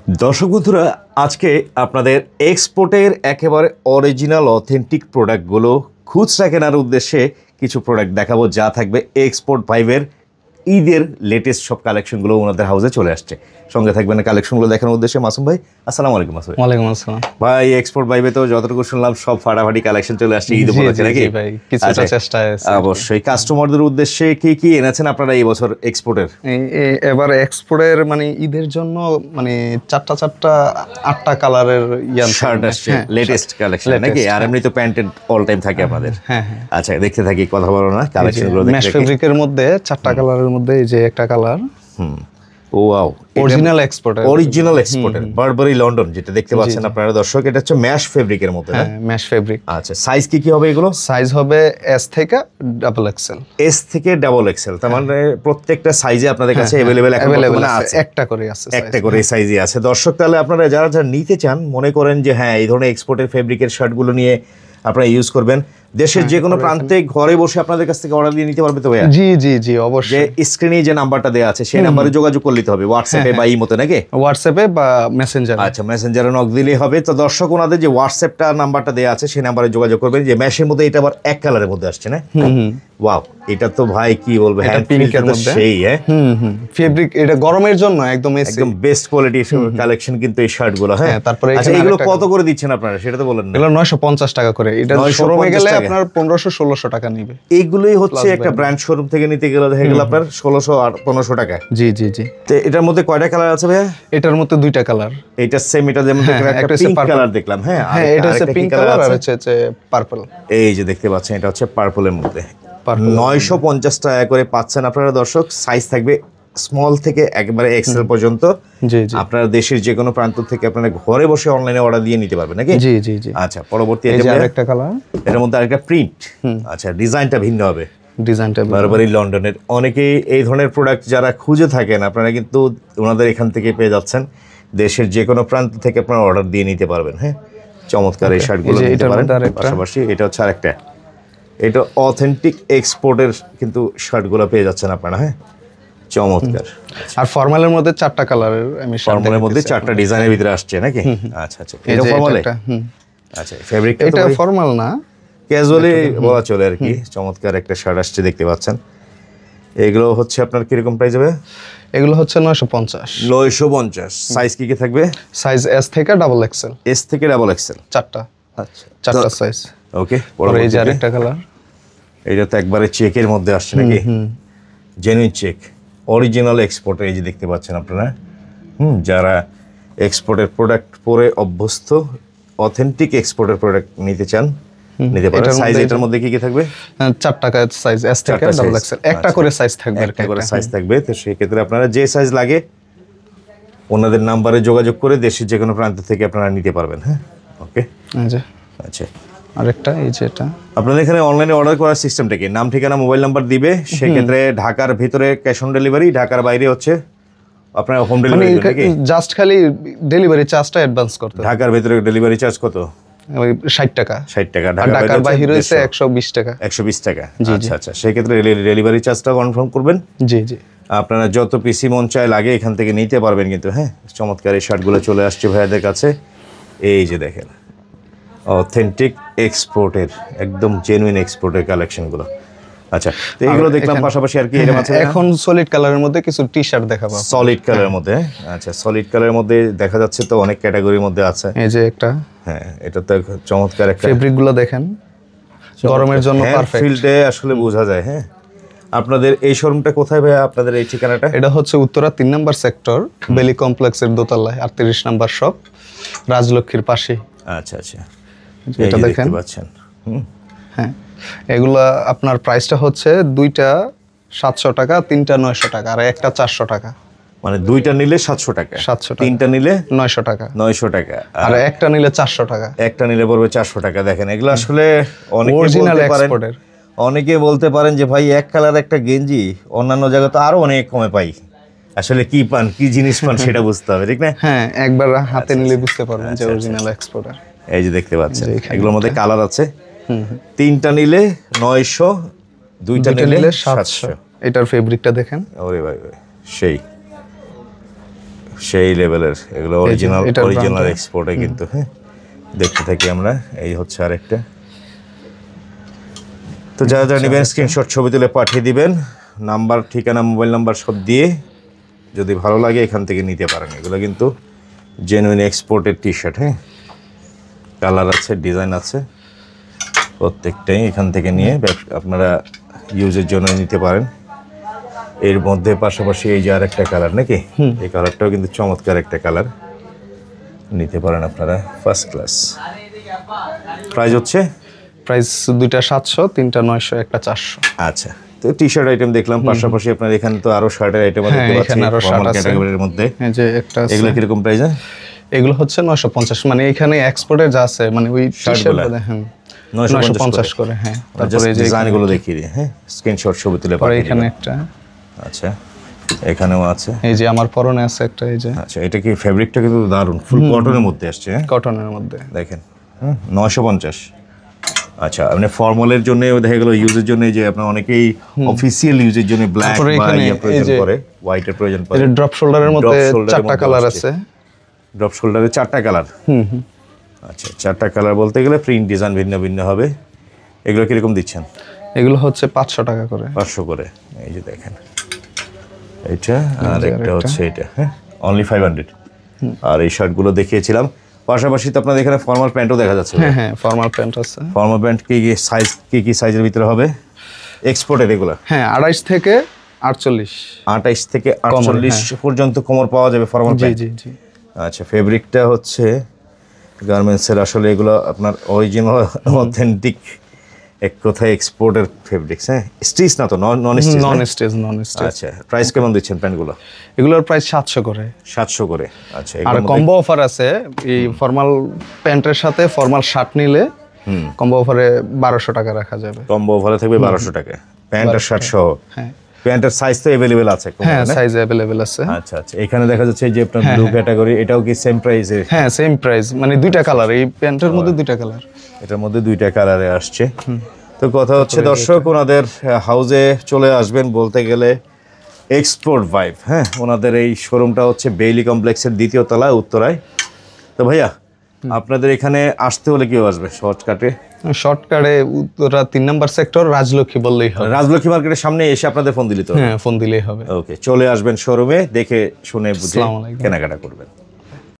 দর্শক বন্ধুরা, আজকে আপনাদের এক্সপোর্টের একেবারে অরিজিনাল অথেন্টিক প্রোডাক্টগুলো খুচরা কেনার উদ্দেশ্যে কিছু প্রোডাক্ট দেখাবো, যা থাকবে এক্সপোর্ট ভাইবের ঈদের লেটেস্ট সব কালেকশনগুলো ওনাদের হাউসে চলে আসছে। সঙ্গে থাকবেন কালেকশনগুলো দেখানোর উদ্দেশ্যে মাসুম ভাই। আসসালামু আলাইকুম। মাসুম ভাই। ওয়ালাইকুম আসসালাম ভাই। এক্সপোর্ট ভাইবে তো যতটুকু শুনলাম সব ফাটাফাটি কালেকশন চলে আসছে ঈদ উপলক্ষে নাকি? ভাই কিছুটা চেষ্টা আছে অবশ্যই। কাস্টমারদের উদ্দেশ্যে কি কি এনেছেন আপনারা এই বছর এক্সপোর্টের? এবার এক্সপোর্টের মানে ঈদের জন্য মানে চারটা আটটা কালারের শার্ট আসছে, লেটেস্ট কালেকশন নাকি? আর এমনি তো প্যান্ট অল টাইম থাকে আপনাদের। হ্যাঁ। আচ্ছা, দেখতে থাকি, কথা বলো না, কালেকশনগুলো দেখতে ম্যাশ ফেব্রিকের মধ্যে চারটা কালারের মধ্যে এই যে একটা কালার। ওয়াও, অরিজিনাল এক্সপোর্টের বারবারি লন্ডন যেটা দেখতে পাচ্ছেন আপনারা দর্শক, এটা হচ্ছে ম্যাশ ফেব্রিকের মধ্যে। হ্যাঁ, ম্যাশ ফেব্রিক। আচ্ছা, সাইজ কি কি হবে এগুলো? সাইজ হবে এস থেকে ডাবল এক্সেল। এস থেকে ডাবল এক্সেল, তার মানে প্রত্যেকটা সাইজে আপনাদের কাছে अवेलेबल আছে, একটা করে আছে, একটা করে সাইজই আছে দর্শক। তাহলে আপনারা যারা যারা নিতে চান, মনে করেন যে হ্যাঁ এই ধরনের এক্সপোর্টের ফেব্রিকের শার্টগুলো নিয়ে আপনারা ইউজ করবেন, দেশের যে কোনো প্রান্তে ঘরে বসে আপনাদের কাছ থেকে অর্ডার দিয়ে নিতে পারবে তো? জি অবশ্যই। যে স্ক্রিনে যে নাম্বারটা দেওয়া আছে সেই নাম্বারে যোগাযোগ করতে হবে, হোয়াটসঅ্যাপে বা ইমোতে নাকি? হোয়াটসঅ্যাপে বা মেসেঞ্জারে। আচ্ছা, মেসেঞ্জারে নক দিলেই হবে। তো দর্শক, ওনাদের যে হোয়াটসঅ্যাপটা নাম্বারটা দেওয়া আছে সেই নাম্বারে যোগাযোগ করবেন। যে ম্যাশের মধ্যে এটা আবার এক কালারের মধ্যে আসছে না? ওয়াও, এটা তো ভাই কি বলবো, হ্যান্ড পিঙ্কের মধ্যে সেই। হ্যাঁ, ফেব্রিক এটা গরমের জন্য একদম বেস্ট কোয়ালিটির কালেকশন কিন্তু এই শার্টগুলো। হ্যাঁ, তারপরে আচ্ছা, এগুলো কত করে দিচ্ছেন আপনারা সেটা তো বলেন না? এগুলো 950 টাকা করে। এটা শোরুমে গেলে আপনার 1500-1600 টাকা নিবে। এইগুলোই হচ্ছে একটা ব্র্যান্ড শোরুম থেকে নিতে গেলে দেখা গেল আপনার 1600 আর 1500 টাকা। জি। তো এটার মধ্যে কয়টা কালার আছে ভাইয়া? এটার মধ্যে দুইটা কালার। এটা সেম, এটা যেমন একটা পিঙ্ক কালার দেখলাম। হ্যাঁ, এটা হচ্ছে পিঙ্ক কালার আর হচ্ছে পার্পল। এই যে দেখতে পাচ্ছেন, এটা হচ্ছে পার্পলের মধ্যে 950 টাকা করে পাচ্ছেন আপনারা দর্শক। সাইজ থাকবে স্মল থেকে একবারে এক্সেল পর্যন্ত। জি। আপনারা দেশের যে কোনো প্রান্ত থেকে আপনারা ঘরে বসে অনলাইনে অর্ডার দিয়ে নিতে পারবেন নাকি? জি। আচ্ছা, পরবর্তী আরেকটা কালার, এর মধ্যে আরেকটা প্রিন্ট। আচ্ছা, ডিজাইনটা ভিন্ন হবে। ডিজাইনটা বারবারি লন্ডনের। অনেকেই এই ধরনের প্রোডাক্ট যারা খুঁজে থাকেন, আপনারা কিন্তু ওনাদের এখান থেকে পেয়ে যাচ্ছেন। দেশের যে কোনো প্রান্ত থেকে আপনারা অর্ডার দিয়ে নিতে পারবেন। হ্যাঁ, চমৎকার এই শার্টগুলো নিতে পারেন। পাশাপাশি এটা হচ্ছে আরেকটা, এটা অথেন্টিক এক্সপোর্টের কিন্তু শার্টগুলো পেয়ে যাচ্ছেন আপনারা। হ্যাঁ, চমৎকার। আর ফর্মালের মধ্যে চারটা কালারের, আমি ফর্মালের মধ্যে চারটা ডিজাইনের ভিতরে আসছে নাকি? আচ্ছা, এটা ফর্মালে। আচ্ছা, ফেব্রিকটা এটা ফর্মাল না, ক্যাজুয়ালি বলা চলে আর কি। চমৎকার একটা শার্ট আসছে দেখতে পাচ্ছেন। এগুলো হচ্ছে আপনার কিরকম প্রাইস হবে? এগুলো হচ্ছে 950। সাইজ কি কি থাকবে? সাইজ এস থেকে ডাবল এক্সেল। এস থেকে ডাবল এক্সেল চারটা। আচ্ছা, চারটা সাইজ। ওকে। এই যে আরেকটা কালার, এটা তো একবারে চেকের মধ্যে আসছে নাকি? Genuine check, original export. এই যে দেখতে পাচ্ছেন আপনারা, যারা এক্সপোর্টের প্রোডাক্ট পরে অভ্যস্ত, অথেন্টিক এক্সপোর্টের প্রোডাক্ট নিতে চান নিতে পারেন। সাইজ এটার মধ্যে কি কি থাকবে? চারটা সাইজ, এস থেকে ডাবল এক্সেল, একটা করে সাইজ থাকবে। একটা করে সাইজ থাকবে। তো সেই ক্ষেত্রে আপনারা যে সাইজ লাগে ওনাদের নাম্বারে যোগাযোগ করে দেশের যে কোনো প্রান্ত থেকে আপনারা নিতে পারবেন। হ্যাঁ, ওকে। আচ্ছা, আরেকটা এই যে এটা আপনাদের এখানে অনলাইনে অর্ডার করার সিস্টেমটা কি? নাম, ঠিকানা, মোবাইল নাম্বার দিবে। সেক্ষেত্রে ঢাকার ভিতরে ক্যাশ অন ডেলিভারি, ঢাকার বাইরে হচ্ছে আপনার হোম ডেলিভারি নাকি? জাস্ট খালি ডেলিভারি চার্জটা অ্যাডভান্স করতে। ঢাকার ভিতরে ডেলিভারি চার্জ কত? 60 টাকা। 60 টাকা। ঢাকার বাইরে হচ্ছে 120 টাকা। 120 টাকা। আচ্ছা, সেই ক্ষেত্রে ডেলিভারি চার্জটা কনফার্ম করবেন। জি। আপনারা যত পিসি মন চায় লাগে এখান থেকে নিতে পারবেন কিন্তু। হ্যাঁ, চমৎকার এই শার্টগুলো চলে আসছে ভাইয়াদের কাছে। এই যে দেখেন, অথেন্টিক এক্সপোর্টের, একদম জেনুইন এক্সপোর্টের কালেকশনগুলো। আচ্ছা, তো এগুলো দেখলাম। পাশাপাশি আর কি আছে? এখন সলিড কালারের মধ্যে কিছু টি শার্ট দেখাবো। সলিড কালারের মধ্যে? আচ্ছা, সলিড কালারের মধ্যে দেখা যাচ্ছে তো অনেক ক্যাটাগরির মধ্যে আছে। এই যে একটা, হ্যাঁ, এটা তো চমৎকার একটা। ফেব্রিকগুলো দেখেন, গরমের জন্য পারফেক্ট। ফিল্ডে আসলে বোঝা যায়। হ্যাঁ, আপনাদের এই শোরুমটা কোথায় ভাই? আপনাদের এই ঠিকানাটা? এটা হচ্ছে উত্তরা 3 নম্বর সেক্টর, বেলি কমপ্লেক্সের দোতলায় 38 নম্বর শপ, রাজলক্ষ্মীর পাশে। আচ্ছা, এটা দেখেন পাচ্ছেন। হ্যাঁ, এগুলা আপনার প্রাইসটা হচ্ছে দুইটা 700 টাকা, তিনটা 900 টাকা, আর একটা 400 টাকা। মানে দুইটা নিলে 700 টাকা, তিনটা নিলে 900 টাকা, 900 টাকা, আর একটা নিলে 400 টাকা। একটা নিলে পড়বে 400 টাকা। দেখেন, এগুলো আসলে অরিজিনাল এক্সপোর্টের। অনেকে বলতে পারেন যে ভাই এক কালার একটা গেঞ্জি অন্যান্য জায়গায় তো আরো অনেক কমে পাই। আসলে কি পান, কি জিনিস পান সেটা বুঝতে হবে, ঠিক না? হ্যাঁ, একবার হাতে নিলে বুঝতে পারবেন যে অরিজিনাল এক্সপোর্টার। এই যে দেখতে পাচ্ছেন, এগুলোর মধ্যে কালার আছে। তিনটা নিলে 900, দুইটা নিলে 700। এটার ফেব্রিকটা দেখেন। ওরে ভাই, সেই সেই লেভেলের এগুলো অরিজিনাল এটার অরিজিনাল brand-টা। এক্সপোর্টে কিন্তু, হ্যাঁ দেখতে থাকি আমরা। এই হচ্ছে আরেকটা। তো যারা যারা নেবেন স্ক্রিনশট ছবি তুলে পাঠিয়ে দিবেন, নাম্বার, ঠিকানা, মোবাইল নাম্বার সব দিয়ে, যদি ভালো লাগে এখান থেকে নিতে পারেন। এগুলো কিন্তু জেনুইন এক্সপোর্টের টি শার্ট, হ্যাঁ কালার আছে, ডিজাইন আছে, প্রত্যেকটাই এখান থেকে নিয়ে আপনারা ইউজের জন্য নিতে পারেন। এর মধ্যে পাশাপাশি এই যে আরেকটা কালার নাকি, এই কালারটাও কিন্তু চমৎকার একটা কালার, নিতে পারেন আপনারা, ফার্স্ট ক্লাস। প্রাইস হচ্ছে, প্রাইস দুইটা 700, তিনটা 900, একটা 400। আচ্ছা। তো টি শার্ট আইটেম দেখলাম, পাশাপাশি আপনার এখানে তো আরো শার্টের আইটেম দেখতে হ্যাঁ, পাচ্ছি এখানে আরো শার্ট ফর্মাল আছে। ক্যাটাগরির মধ্যে। এই যে একটা আছে। এগুলো কিরকম প্রাইস? এগুলো হচ্ছে 950, মানে এখানে এক্সপোর্টের যা আছে, মানে ওই শার্টগুলো? টি-শার্ট, হ্যাঁ 950 950 করে, হ্যাঁ। তারপরে তারপরে এই যে ডিজাইনগুলো দেখিয়ে দিই, হ্যাঁ স্ক্রিনশট ছবি তুলে পরে পাঠিয়ে এখানে দিবেন। একটা, আচ্ছা, এখানেও আছে। এই যে আমার পরনে আছে একটা, এই যে আচ্ছা, এটা কি ফেব্রিকটা কিন্তু দারুণ, ফুল কটনের মধ্যে আসছে, হ্যাঁ কটনের মধ্যে। দেখেন, 950। আচ্ছা, মানে ফর্মালের জন্য দেখা গেল, ইউজের জন্য যে আপনার অনেকেই অফিসিয়াল ইউজের জন্য ব্ল্যাক তারপরে বা এখানে ইয়ে প্রয়োজন এই যে- করে, হোয়াইটের প্রয়োজন এই পড়ে। যে ড্রপ শোল্ডারের মধ্যে Drop shoulder-এর 4টা মধ্যে কালার আসছে। আছে। ড্রপ শোল্ডারে 4টা কালার। আচ্ছা, 4টা কালার বলতে গেলে প্রিন্ট ডিজাইন ভিন্ন ভিন্ন হবে। এগুলো কিরকম দিচ্ছেন? এগুলো হচ্ছে 500 টাকা করে। 500 করে। এই যে দেখেন, এইটা আর একটা আরেকটা। হচ্ছে এটা, হ্যাঁ অনলি 500। আর এই শার্টগুলো দেখিয়েছিলাম, পাশাপাশি তো আপনাদের এখানে ফর্মাল প্যান্টও দেখা যাচ্ছে। হ্যাঁ হ্যাঁ, ফর্মাল প্যান্ট আছে। ফর্মাল প্যান্ট কি কি সাইজ, কি কি সাইজের ভিতরে হবে এক্সপোর্টের এগুলো? হ্যাঁ 28 থেকে 48। 28 থেকে 48 পর্যন্ত কোমর পাওয়া যাবে ফর্মাল জি প্যান্ট। জি জি। আচ্ছা, ফেব্রিকটা হচ্ছে গার্মেন্টসের, আসলে এগুলো আপনার অরিজিনাল অথেন্টিক, এক কথায় এক্সপোর্টের ফেব্রিক্স, হ্যাঁ স্টিচ না তো, নন স্টিচ? নন স্টেজ, নন স্টেজ। আচ্ছা, প্রাইস কেমন দিচ্ছেন প্যান্টগুলো? এগুলোর প্রাইস 700 করে। 700 করে। আচ্ছা, আর এগুলোর মধ্যে কম্বো অফার আছে, এই ফর্মাল প্যান্টের সাথে ফর্মাল শার্ট নিলে কম্বো অফারে 1200 টাকা রাখা যাবে। কম্বো ভালো থাকবে 1200 টাকা, প্যান্ট আর শার্ট সহ। হ্যাঁ প্যান্টের সাইজ তো অ্যাভেলেবেল আছে? হ্যাঁ, সাইজ অ্যাভেলেবেল আছে। আচ্ছা আচ্ছা, এখানে দেখা যাচ্ছে যে আপনার ব্লু ক্যাটাগরি, এটাও কি সেম প্রাইসে? হ্যাঁ সেম প্রাইস, মানে দুইটা কালার, এই প্যান্টের মধ্যে দুইটা কালার। এটার মধ্যে 2টা কালারে আসছে। তো কথা হচ্ছে দর্শক, ওনাদের হাউজে চলে আসবেন বলতে গেলে এক্সপোর্ট ভাইব, হ্যাঁ ওনাদের এই শোরুমটা হচ্ছে বেইলি কমপ্লেক্সের 2য় তলায়, উত্তরায়। তো ভাইয়া, আপনাদের এখানে আসতে হলে কেউ আসবে শর্টকাটে? শর্টকাটে উত্তরা 3 নাম্বার সেক্টর, রাজলক্ষ্মী বললেই হবে। রাজলক্ষ্মী মার্কেটের সামনে এসে আপনাদের ফোন দিলে তো? হ্যাঁ ফোন দিলেই হবে। ওকে, চলে আসবেন শোরুমে, দেখে শুনে বুঝে আসসালামু আলাইকুম। কেনাকাটা করবেন।